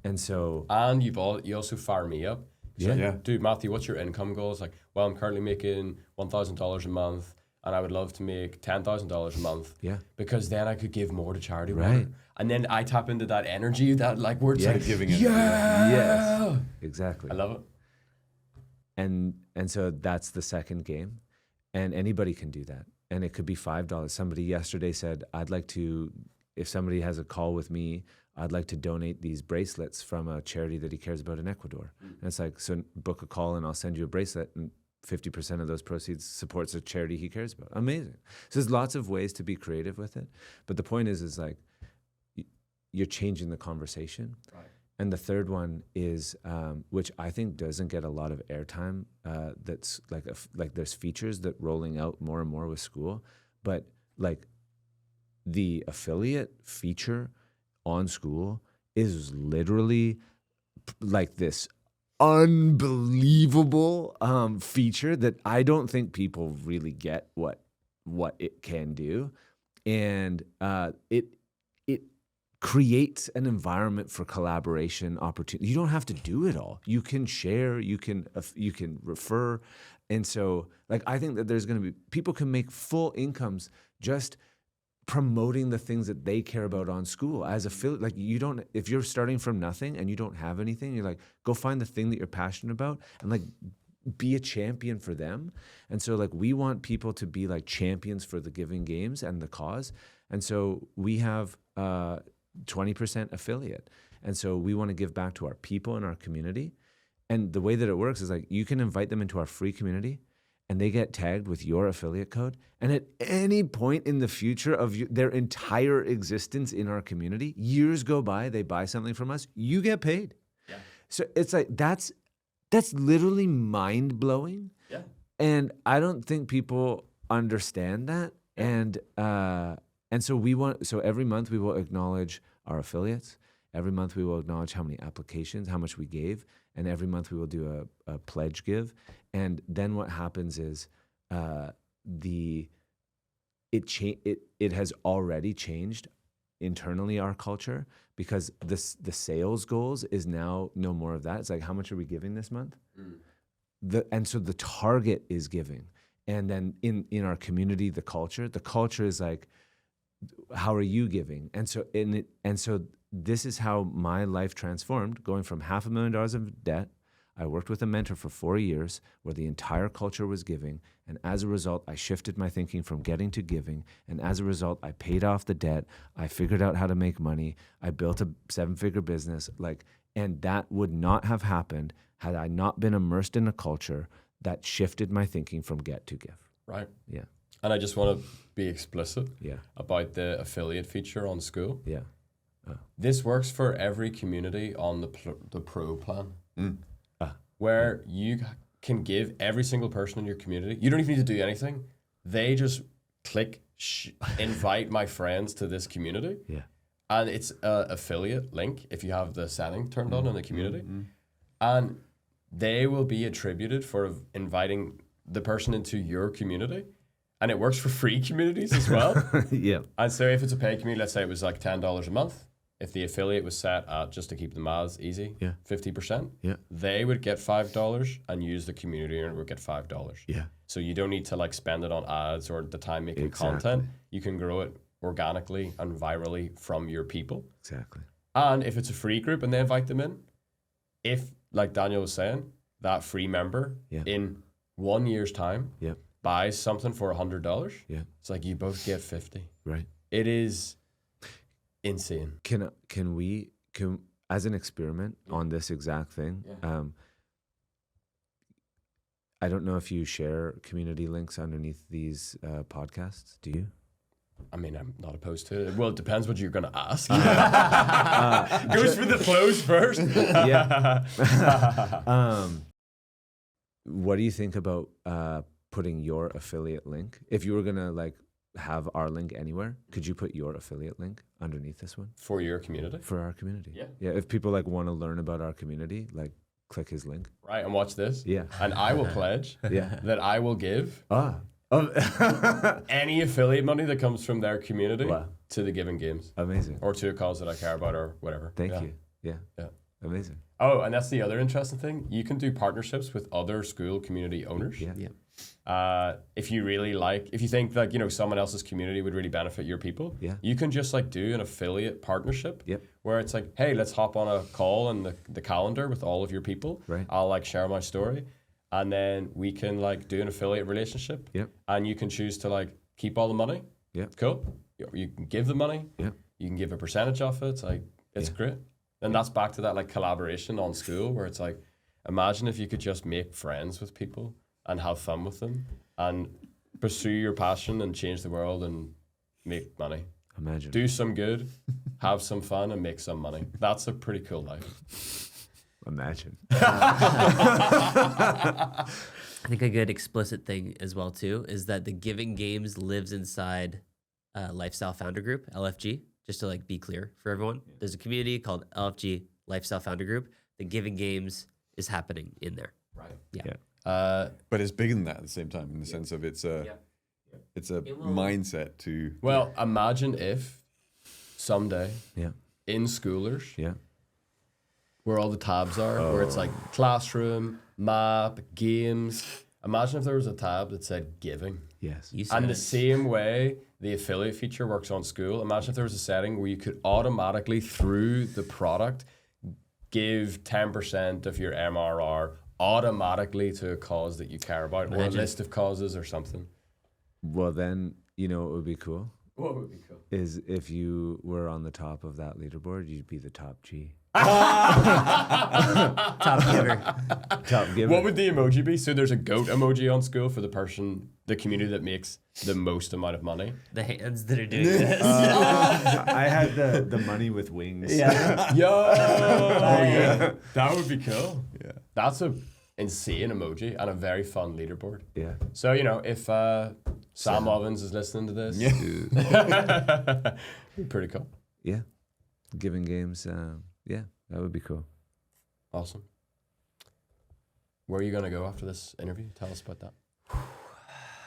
And so... And you also fire me up. Yeah. Dude, Matthew, what's your income goals? Well, I'm currently making $1,000 a month and I would love to make $10,000 a month. Yeah. Because then I could give more to charity. Right. And then I tap into that energy that we're just giving it. Yeah. Yes. Exactly. I love it. And so that's the second game, and anybody can do that. And it could be $5. Somebody yesterday said, if somebody has a call with me, I'd like to donate these bracelets from a charity that he cares about in Ecuador. And it's so book a call and I'll send you a bracelet, and 50% of those proceeds supports a charity he cares about. Amazing. So there's lots of ways to be creative with it. But the point is you're changing the conversation. Right. And the third one is, which I think doesn't get a lot of airtime. That's there's features that rolling out more and more with Skool, but the affiliate feature on Skool is literally this unbelievable feature that I don't think people really get what it can do, and it creates an environment for collaboration opportunity. You don't have to do it all. You can share, you can refer. And so I think that there's going to be, people can make full incomes just promoting the things that they care about on Skool as affiliate. If you're starting from nothing and you don't have anything, you're go find the thing that you're passionate about and be a champion for them. And so we want people to be champions for the giving games and the cause. And so we have 20% affiliate. And so we want to give back to our people in our community. And the way that it works is you can invite them into our free community and they get tagged with your affiliate code. And at any point in the future of their entire existence in our community, years go by, they buy something from us, you get paid. Yeah. So it's like that's literally mind blowing. Yeah. And I don't think people understand that. And so every month we will acknowledge our affiliates. Every month we will acknowledge how many applications, how much we gave, and every month we will do a pledge give. And then what happens is it has already changed internally our culture, because the sales goals is now no more of that. It's like, how much are we giving this month? And so the target is giving. And then in our community, the culture is like, how are you giving? And so this is how my life transformed, going from $500,000 of debt. I worked with a mentor for 4 years where the entire culture was giving. And as a result, I shifted my thinking from getting to giving. And as a result, I paid off the debt. I figured out how to make money. I built a 7-figure business. And that would not have happened had I not been immersed in a culture that shifted my thinking from get to give. Right. Yeah. And I just want to be explicit Yeah. about the affiliate feature on Skool. Yeah. This works for every community on the pro plan, where you can give every single person in your community. You don't even need to do anything. They just click invite my friends to this community. Yeah. And it's an affiliate link if you have the setting turned on in the community. And they will be attributed for inviting the person into your community. And it works for free communities as well. Yeah. And so if it's a paid community, let's say it was like $10 a month. If the affiliate was set at, just to keep them as easy, Yeah. 50%, Yeah. they would get $5 and use the community and would get $5. Yeah. So you don't need to like spend it on ads or the time making Exactly. content. You can grow it organically and virally from your people. Exactly. And if it's a free group and they invite them in, if, like Daniel was saying, that free member Yeah. in 1 year's time Yeah. buys something for $100, Yeah. it's like you both get 50. Right. It is insane. Can we as an experiment on this exact thing? Yeah. I don't know if you share community links underneath these podcasts. Do you? I mean, I'm not opposed to it. Well, it depends what you're going to ask. Goes for the close first. Yeah. What do you think about putting your affiliate link? If you were gonna like have our link anywhere, could you put your affiliate link underneath this one For your community. for our community? Yeah. Yeah. If people like want to learn about our community, like click his link. Right, and watch this. Yeah. And I will pledge Yeah. that I will give Oh. any affiliate money that comes from their community Wow. to the Giving Games Amazing. or to a cause that I care about or whatever. Thank Yeah. you. Yeah. Yeah. Amazing. Oh, and that's the other interesting thing. You can do partnerships with other school community owners. Yeah. If you really like, if you think like, someone else's community would really benefit your people, Yeah. you can just like do an affiliate partnership Yep. where it's like, hey, let's hop on a call in the calendar with all of your people. Right. I'll like share my story and then we can like do an affiliate relationship. Yep. And you can choose to like keep all the money. Yep. Cool. You can give the money. Yep. You can give a percentage of it. It's like, it's Yeah. great. And that's back to that like collaboration on Skool where it's like, imagine if you could just make friends with people and have fun with them and pursue your passion and change the world and make money. Imagine. Do some good, have some fun, and make some money. That's a pretty cool life. Imagine. I think a good explicit thing as well too is that the Giving Games lives inside Lifestyle Founder Group, LFG. Just to like be clear for everyone, there's a community called LFG Lifestyle Founder Group. The Giving Games is happening in there. Right. Yeah. But it's bigger than that at the same time, in the sense of it's a mindset to. Well, imagine if someday Yeah. in Skoolers, Yeah. where all the tabs are, where it's like classroom, map, games. Imagine if there was a tab that said giving. Yes. You said And the it. same way the affiliate feature works on Skool, imagine if there was a setting where you could automatically, through the product, give 10% of your MRR automatically to a cause that you care about or a Imagine. list of causes or something. Well, then, what would be cool What would be cool? is if you were on the top of that leaderboard, you'd be the top G. Top giver. Top giver. What would the emoji be? So there's a goat emoji on Skool for the community that makes the most amount of money. The hands that are doing this. I had the money with wings. Yeah. Yo, that would be cool. Yeah. That's a insane emoji and a very fun leaderboard. Yeah. So if Sam Ovens is listening to this, pretty cool. Yeah. Giving games. Yeah, that would be cool. Awesome. Where are you gonna go after this interview? Tell us about that.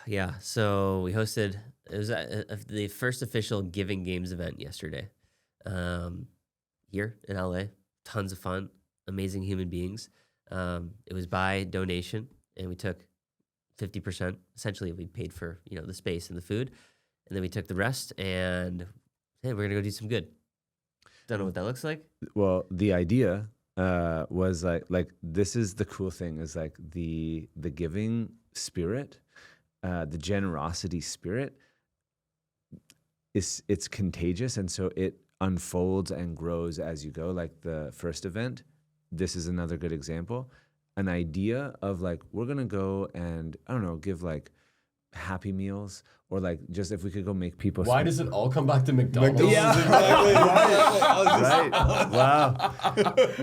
Yeah, so we hosted, it was the first official Giving Games event yesterday here in LA. Tons of fun, amazing human beings. It was by donation, and we took 50%. Essentially, we paid for the space and the food, and then we took the rest, and hey, we're gonna go do some good. Don't know what that looks like. Well, the idea was like this is the cool thing is like the giving spirit, the generosity spirit it's contagious, and so it unfolds and grows as you go. Like the first event, this is another good example. An idea of like we're gonna go and I don't know, give like Happy Meals, or like just if we could go make people. Why does it all come back to McDonald's? Exactly. Right. Wow.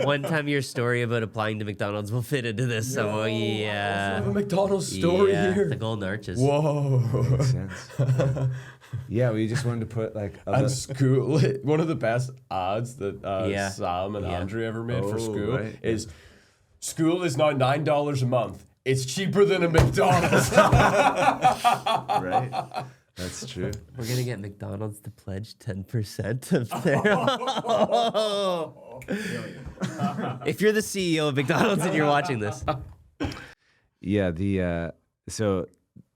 One time your story about applying to McDonald's will fit into this. So I yeah. have a McDonald's story Yeah, here. the Golden Arches. Whoa. Makes sense. Yeah, we just wanted to put like And Skool, one of the best ads that Yeah. Sam and Yeah. Andrew ever made for Oh, Skool right. is Skool is now $9 a month. It's cheaper than a McDonald's. right. That's true. We're gonna get McDonald's to pledge 10% of their. If you're the CEO of McDonald's and you're watching this, Yeah, so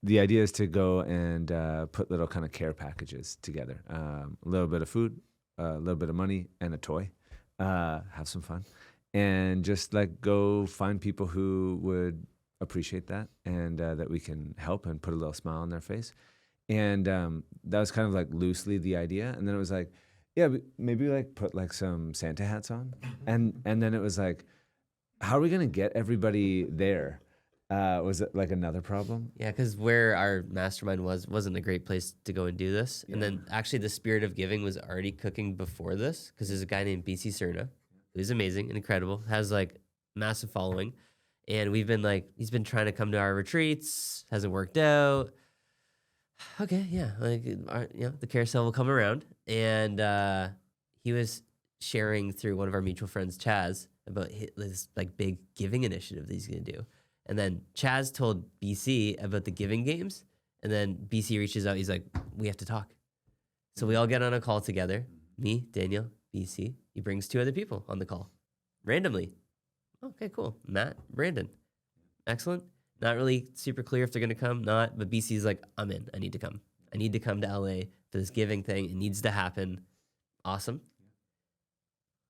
the idea is to go and put little kind of care packages together. A little bit of food, a little bit of money, and a toy. Have some fun, and just like go find people who would appreciate that, and that we can help and put a little smile on their face. And that was kind of like loosely the idea. And then it was like, yeah, maybe like put like some Santa hats on. And then it was like, how are we gonna get everybody there? Was it like another problem? yeah, because where our mastermind wasn't a great place to go and do this. And then actually, the spirit of giving was already cooking before this, because there's a guy named BC Cerna who's amazing and incredible, has like massive following, and we've been like he's been trying to come to our retreats, hasn't worked out. Okay, yeah, like the carousel will come around, and he was sharing through one of our mutual friends, Chaz, about this like big giving initiative that he's gonna do. And then Chaz told BC about the giving games, and then BC reaches out. He's like, "We have to talk." So we all get on a call together. Me, Daniel, BC. He brings 2 other people on the call, randomly. Okay, cool. Matt, Brandon, excellent. Not really super clear if they're gonna come, not. But BC's like, "I'm in. I need to come. I need to come to LA for this giving thing. It needs to happen." Awesome.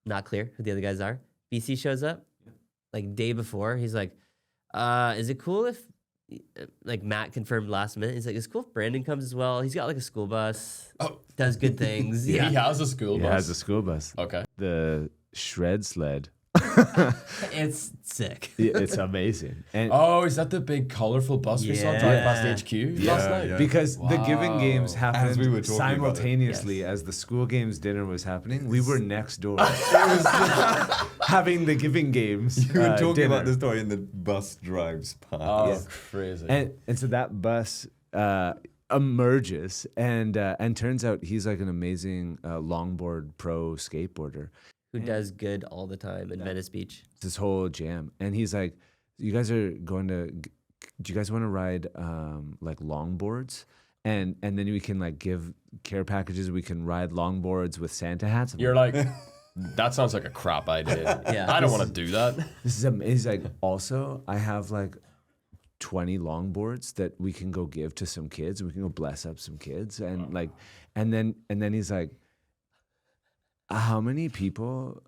Not clear who the other guys are. BC shows up, like day before. He's like, is it cool if, like Matt confirmed last minute, he's like, is it cool if Brandon comes as well? He's got like a school bus, does good things. He Yeah. has a school bus. It has a school bus. Okay. The shred sled. It's sick. It's amazing. And Oh, is that the big colorful bus we saw drive past HQ last night? yeah. because the giving games happened As we were talking about it. simultaneously as the school games dinner was happening. We were next door having the giving games. You were talking dinner. about the story, and the bus drives past. Oh, crazy. And so that bus emerges, and turns out he's like an amazing longboard pro skateboarder. Who does good all the time in Venice Beach. It's this whole jam, and he's like, "You guys are going to? Do you guys want to ride like longboards? And then we can like give care packages. We can ride longboards with Santa hats." I'm You're like, that sounds like a crap idea. Yeah. I don't want to do that. This is amazing. He's like, also, I have like 20 longboards that we can go give to some kids. We can go bless up some kids, and like, and then he's like, how many people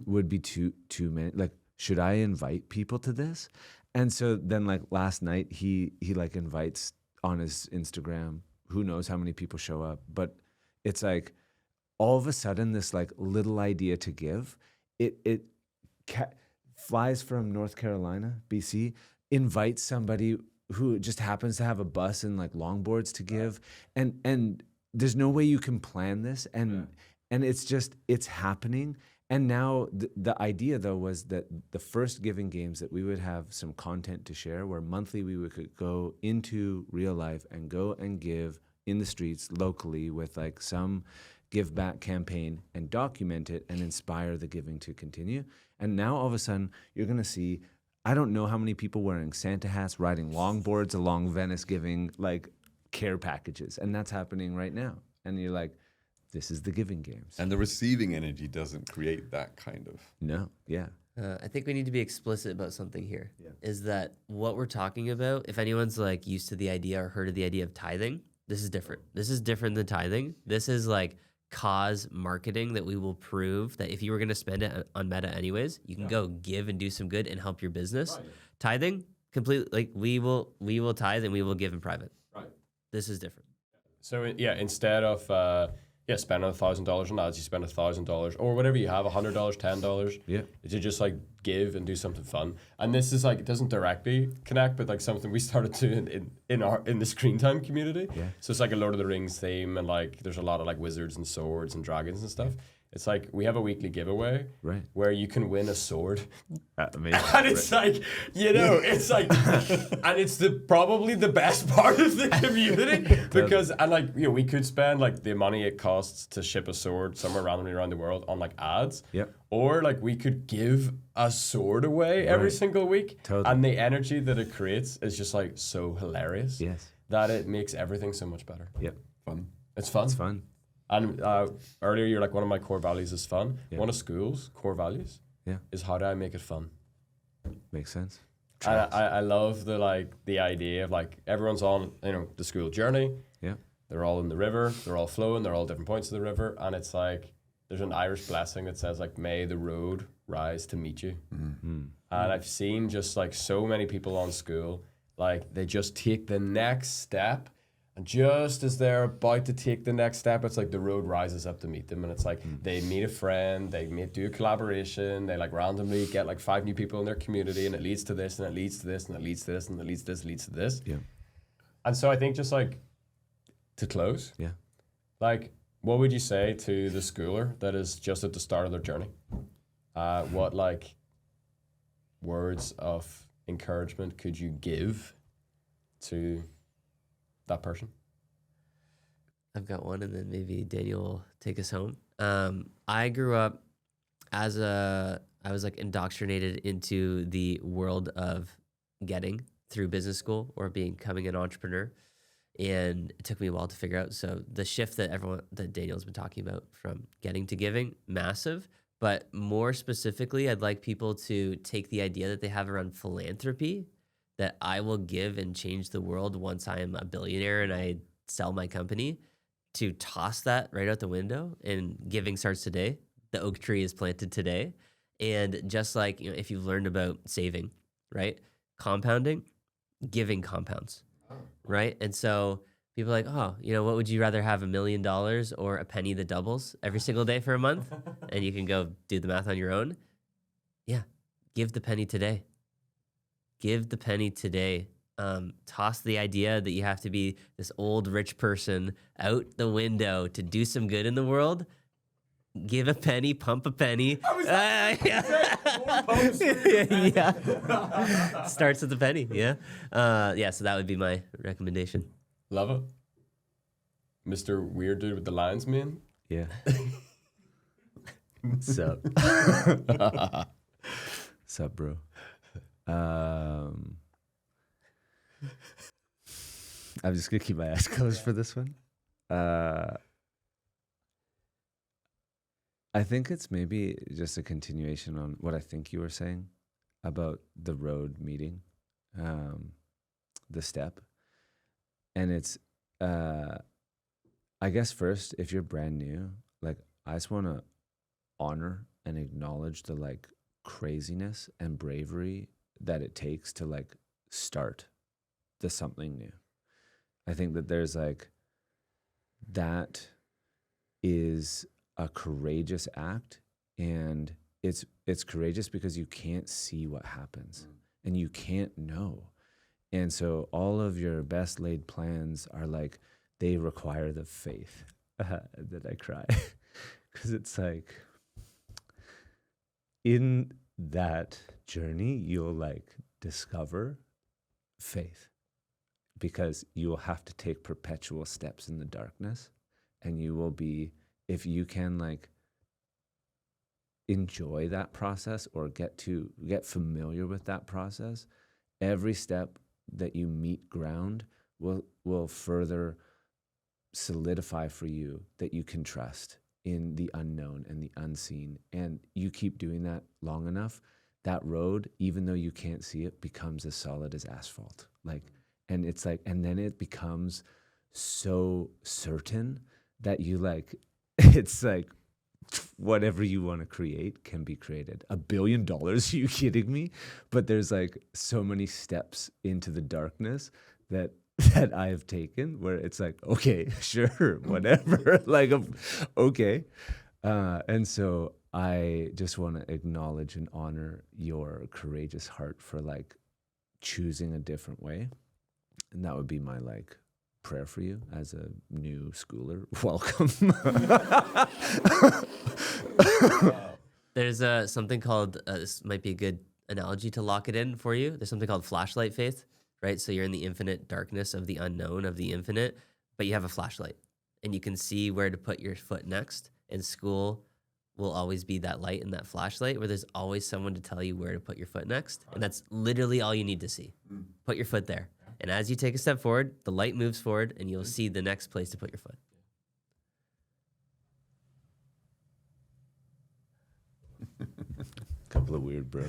would be too many? Like, should I invite people to this? And so then like last night he like invites on his Instagram. Who knows how many people show up? But it's like all of a sudden this like little idea to give it flies from North Carolina, BC, invites somebody who just happens to have a bus and like longboards to give, and there's no way you can plan this, and it's happening. And now the idea though was that the first giving games that we would have some content to share, where monthly we could go into real life and go and give in the streets locally with like some give back campaign and document it and inspire the giving to continue. And now all of a sudden you're going to see, I don't know how many people wearing Santa hats, riding longboards along Venice, giving like care packages. And that's happening right now. And you're like, this is the giving games. And the receiving energy doesn't create that kind of. No, yeah. I think we need to be explicit about something here. Yeah. Is that what we're talking about? If anyone's like used to the idea or heard of the idea of tithing, this is different. This is different than tithing. This is like cause marketing that we will prove that if you were going to spend it on Meta anyways, you can go give and do some good and help your business. Right. Tithing, completely, like we will tithe and we will give in private. Right. This is different. So yeah, instead of spending $1,000 on ads, you spend $1,000 or whatever you have, $100, $10. Yeah. To just like give and do something fun. And this is like, it doesn't directly connect, but like something we started to in the screen time community. Yeah. So it's like a Lord of the Rings theme, and like there's a lot of like wizards and swords and dragons and stuff. It's like we have a weekly giveaway where you can win a sword. Amazing. And it's like, you know, it's like, and it's probably the best part of the community because, and like, you know, we could spend like the money it costs to ship a sword somewhere randomly around the world on like ads. Yep. Or like we could give a sword away every single week. Totally. And the energy that it creates is just like so hilarious. Yes. That it makes everything so much better. Yep. Fun. It's fun. It's fun. And earlier you're like, one of my core values is fun. Yeah. One of Skool's core values is how do I make it fun? Makes sense. I love the idea of like everyone's on, you know, the Skool journey. Yeah. They're all in the river, they're all flowing, they're all different points of the river. And it's like, there's an Irish blessing that says like, may the road rise to meet you. Mm-hmm. And I've seen just like so many people on Skool, like they just take the next step. And just as they're about to take the next step, it's like the road rises up to meet them. And it's like they meet a friend, they do a collaboration, they like randomly get like 5 new people in their community, and it leads to this, and it leads to this, and it leads to this, and it leads to this, leads to this. Yeah. And so I think just like to close, like what would you say to the schooler that is just at the start of their journey? What like words of encouragement could you give to that person? I've got one, and then maybe Daniel will take us home. I grew up I was like indoctrinated into the world of getting through business school or becoming an entrepreneur. And it took me a while to figure out. So the shift that Daniel's been talking about from getting to giving, massive. But more specifically, I'd like people to take the idea that they have around philanthropy, that I will give and change the world once I am a billionaire and I sell my company, to toss that right out the window. And giving starts today. The oak tree is planted today. And just like, you know, if you've learned about saving, right? Compounding, giving compounds, right? And so people are like, oh, you know, what would you rather have, $1 million or a penny that doubles every single day for a month? And you can go do the math on your own. Yeah, give the penny today. Give the penny today. Toss the idea that you have to be this old rich person out the window to do some good in the world. Give a penny, pump a penny. Yeah. Starts with the penny. Yeah. So that would be my recommendation. Love it. Mr. Weird Dude with the Lions Mane. Yeah. Sup? Sup, bro? I'm just gonna keep my eyes closed for this one. I think it's maybe just a continuation on what I think you were saying about the road meeting, the step. And it's, I guess first, if you're brand new, like I just want to honor and acknowledge the like craziness and bravery that it takes to like start the something new. I think that there's like, that is a courageous act, and it's courageous because you can't see what happens and you can't know. And so all of your best laid plans are like, they require the faith. That I cry. Because it's like, in that journey, you'll like discover faith. Because you will have to take perpetual steps in the darkness. And you will be, if you can like enjoy that process or get familiar with that process, every step that you meet ground will further solidify for you that you can trust in the unknown and the unseen. And you keep doing that long enough, that road, even though you can't see it, becomes as solid as asphalt. Like, and it's like, and then it becomes so certain that you like, it's like, whatever you want to create can be created. $1 billion? Are you kidding me? But there's like so many steps into the darkness that I have taken where it's like, okay, sure, whatever. Like, okay. And so I just want to acknowledge and honor your courageous heart for like choosing a different way. And that would be my like prayer for you as a new schooler. Welcome. There's something called, this might be a good analogy to lock it in for you. There's something called flashlight faith, right? So you're in the infinite darkness of the unknown, of the infinite, but you have a flashlight and you can see where to put your foot next. And school will always be that light and that flashlight where there's always someone to tell you where to put your foot next. And that's literally all you need to see. Put your foot there. And as you take a step forward, the light moves forward and you'll see the next place to put your foot. Couple of weird bros.